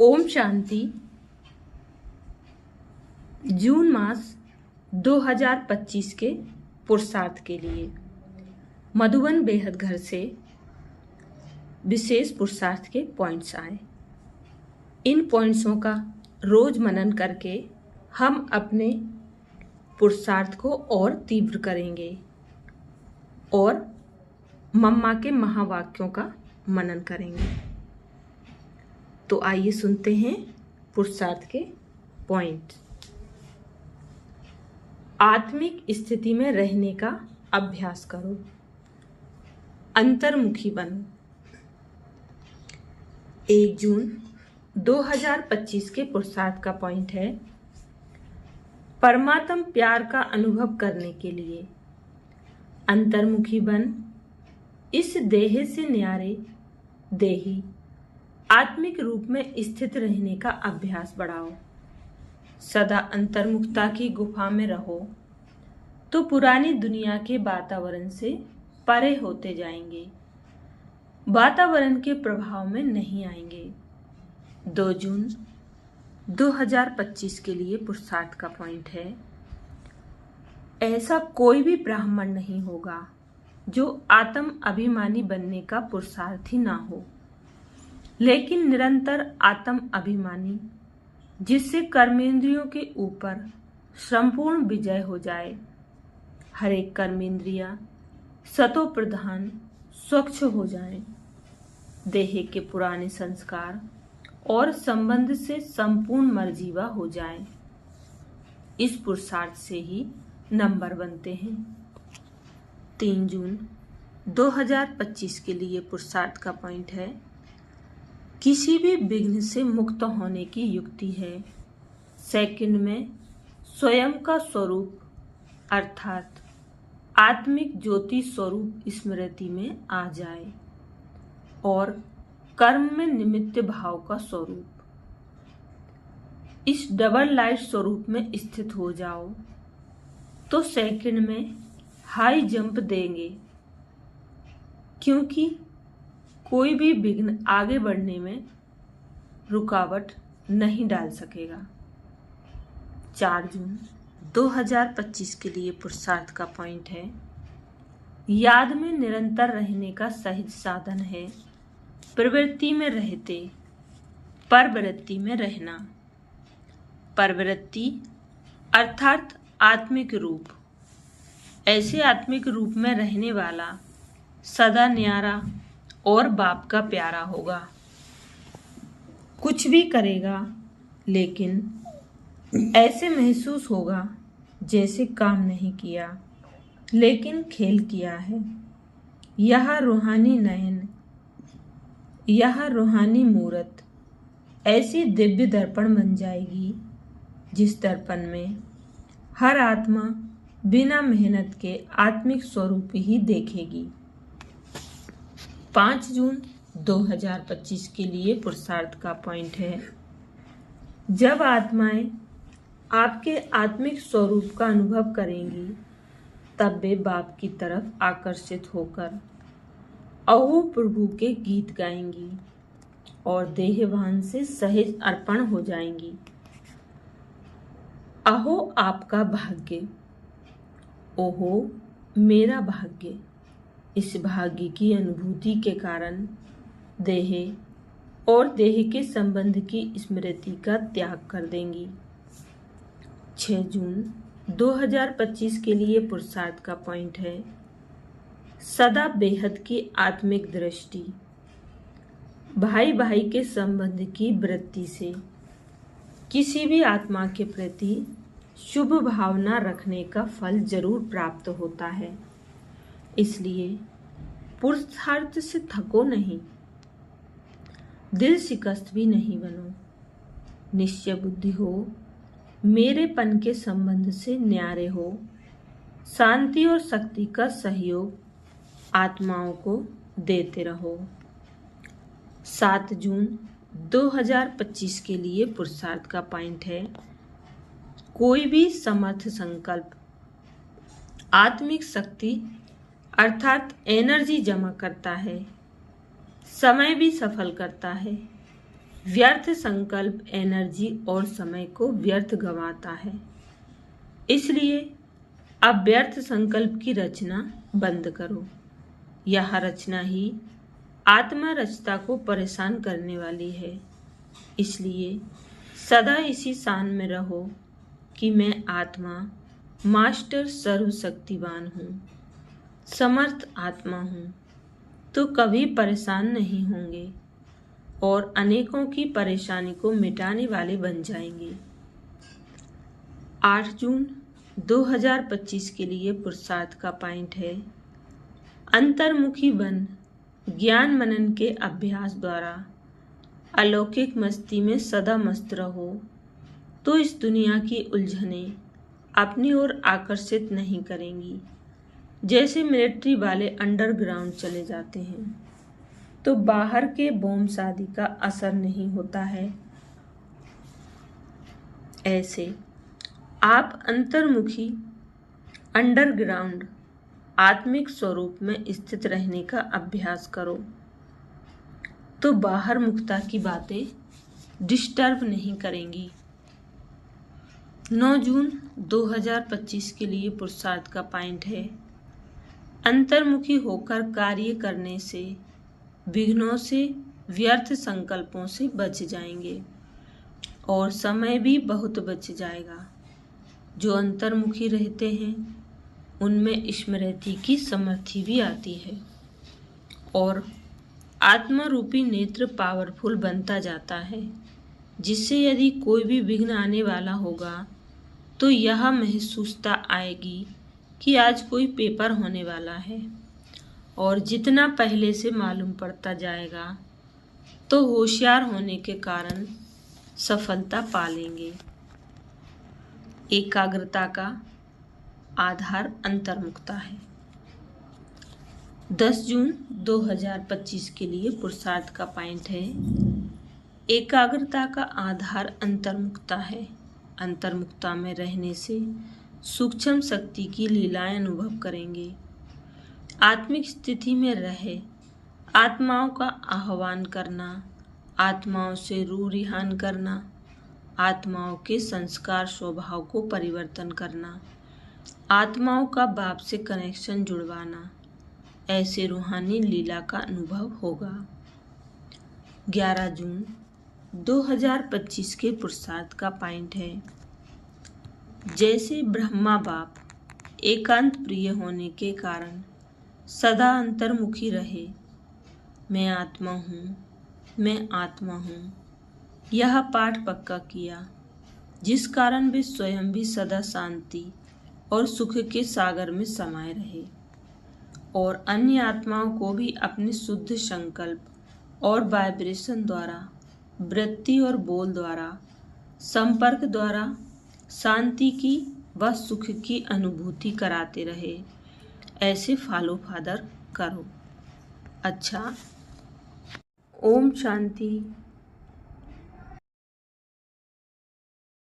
ओम शांति। जून मास 2025 के पुरुषार्थ के लिए मधुबन बेहद घर से विशेष पुरुषार्थ के पॉइंट्स आए। इन पॉइंट्सों का रोज मनन करके हम अपने पुरुषार्थ को और तीव्र करेंगे और मम्मा के महावाक्यों का मनन करेंगे। तो आइए सुनते हैं पुरुषार्थ के पॉइंट। आत्मिक स्थिति में रहने का अभ्यास करो, अंतर्मुखी बनो। 1 जून 2025 के पुरुषार्थ का पॉइंट है, परमात्म प्यार का अनुभव करने के लिए अंतर्मुखी बन इस देह से न्यारे देही आत्मिक रूप में स्थित रहने का अभ्यास बढ़ाओ। सदा अंतर्मुखता की गुफा में रहो तो पुरानी दुनिया के वातावरण से परे होते जाएंगे, वातावरण के प्रभाव में नहीं आएंगे। 2 जून 2025 के लिए पुरुषार्थ का पॉइंट है, ऐसा कोई भी ब्राह्मण नहीं होगा जो आत्म अभिमानी बनने का पुरुषार्थी ना हो, लेकिन निरंतर आत्म अभिमानी जिससे कर्मेंद्रियों के ऊपर संपूर्ण विजय हो जाए। हर एक कर्मेंद्रिया सतो प्रधान स्वच्छ हो जाए, देह के पुराने संस्कार और संबंध से संपूर्ण मर्जीवा हो जाए। इस पुरुषार्थ से ही नंबर बनते हैं। 3 जून 2025 के लिए पुरुषार्थ का पॉइंट है, किसी भी विघ्न से मुक्त होने की युक्ति है सेकंड में स्वयं का स्वरूप अर्थात आत्मिक ज्योति स्वरूप स्मृति में आ जाए और कर्म में निमित्त भाव का स्वरूप इस डबल लाइट स्वरूप में स्थित हो जाओ तो सेकंड में हाई जंप देंगे, क्योंकि कोई भी विघ्न आगे बढ़ने में रुकावट नहीं डाल सकेगा। 4 जून 2025 के लिए पुरुषार्थ का पॉइंट है, याद में निरंतर रहने का सहज साधन है प्रवृत्ति में रहते परवृत्ति में रहना। परवृत्ति अर्थात आत्मिक रूप, ऐसे आत्मिक रूप में रहने वाला सदा न्यारा और बाप का प्यारा होगा। कुछ भी करेगा लेकिन ऐसे महसूस होगा जैसे काम नहीं किया लेकिन खेल किया है। यह रूहानी नयन, यह रूहानी मूरत ऐसी दिव्य दर्पण बन जाएगी जिस दर्पण में हर आत्मा बिना मेहनत के आत्मिक स्वरूप ही देखेगी। 5 जून 2025 के लिए पुरुषार्थ का पॉइंट है, जब आत्माएं आपके आत्मिक स्वरूप का अनुभव करेंगी तब वे बाप की तरफ आकर्षित होकर अहो प्रभु के गीत गाएंगी और देहभान से सहज अर्पण हो जाएंगी। अहो आपका भाग्य, ओहो मेरा भाग्य। इस भाग्य की अनुभूति के कारण देह और देह के संबंध की स्मृति का त्याग कर देंगी। 6 जून 2025 के लिए पुरुषार्थ का पॉइंट है, सदा बेहद की आत्मिक दृष्टि, भाई भाई के संबंध की वृत्ति से किसी भी आत्मा के प्रति शुभ भावना रखने का फल जरूर प्राप्त होता है। इसलिए पुरुषार्थ से थको नहीं, दिल शिकस्त भी नहीं बनो। निश्चय बुद्धि हो, मेरेपन के संबंध से न्यारे हो, शांति और शक्ति का सहयोग आत्माओं को देते रहो। 7 जून 2025 के लिए पुरुषार्थ का पॉइंट है, कोई भी समर्थ संकल्प आत्मिक शक्ति अर्थात एनर्जी जमा करता है, समय भी सफल करता है। व्यर्थ संकल्प एनर्जी और समय को व्यर्थ गंवाता है। इसलिए अब व्यर्थ संकल्प की रचना बंद करो। यह रचना ही आत्मा रचता को परेशान करने वाली है। इसलिए सदा इसी शान में रहो कि मैं आत्मा मास्टर सर्वशक्तिवान हूँ, समर्थ आत्मा हूँ, तो कभी परेशान नहीं होंगे और अनेकों की परेशानी को मिटाने वाले बन जाएंगे। 8 जून 2025 के लिए पुरुषार्थ का पॉइंट है, अंतर्मुखी बन ज्ञान मनन के अभ्यास द्वारा अलौकिक मस्ती में सदा मस्त रहो, तो इस दुनिया की उलझनें अपनी ओर आकर्षित नहीं करेंगी। जैसे मिलिट्री वाले अंडरग्राउंड चले जाते हैं तो बाहर के बम शादी का असर नहीं होता है, ऐसे आप अंतर्मुखी अंडरग्राउंड आत्मिक स्वरूप में स्थित रहने का अभ्यास करो, तो बाहर मुक्ता की बातें डिस्टर्ब नहीं करेंगी। 9 जून 2025 के लिए पुरुषार्थ का पॉइंट है, अंतर्मुखी होकर कार्य करने से विघ्नों से व्यर्थ संकल्पों से बच जाएंगे और समय भी बहुत बच जाएगा। जो अंतर्मुखी रहते हैं उनमें स्मृति की समर्थि भी आती है और आत्मा रूपी नेत्र पावरफुल बनता जाता है, जिससे यदि कोई भी विघ्न आने वाला होगा तो यह महसूसता आएगी कि आज कोई पेपर होने वाला है, और जितना पहले से मालूम पड़ता जाएगा तो होशियार होने के कारण सफलता पा लेंगे। एकाग्रता का आधार अंतर्मुखता है। 10 जून 2025 के लिए पुरुषार्थ का पॉइंट है, एकाग्रता का आधार अंतर्मुखता है। अंतर्मुखता में रहने से सूक्ष्म शक्ति की लीलाएं अनुभव करेंगे। आत्मिक स्थिति में रहे आत्माओं का आह्वान करना, आत्माओं से रूह रिहान करना, आत्माओं के संस्कार स्वभाव को परिवर्तन करना, आत्माओं का बाप से कनेक्शन जुड़वाना, ऐसे रूहानी लीला का अनुभव होगा। 11 जून 2025 के पुरुषार्थ का पॉइंट है, जैसे ब्रह्मा बाप एकांत प्रिय होने के कारण सदा अंतर्मुखी रहे, मैं आत्मा हूँ, मैं आत्मा हूँ, यह पाठ पक्का किया, जिस कारण वे स्वयं भी सदा शांति और सुख के सागर में समाये रहे और अन्य आत्माओं को भी अपने शुद्ध संकल्प और वाइब्रेशन द्वारा, वृत्ति और बोल द्वारा, संपर्क द्वारा शांति की व सुख की अनुभूति कराते रहे। ऐसे फॉलो फादर करो। अच्छा, ओम शांति।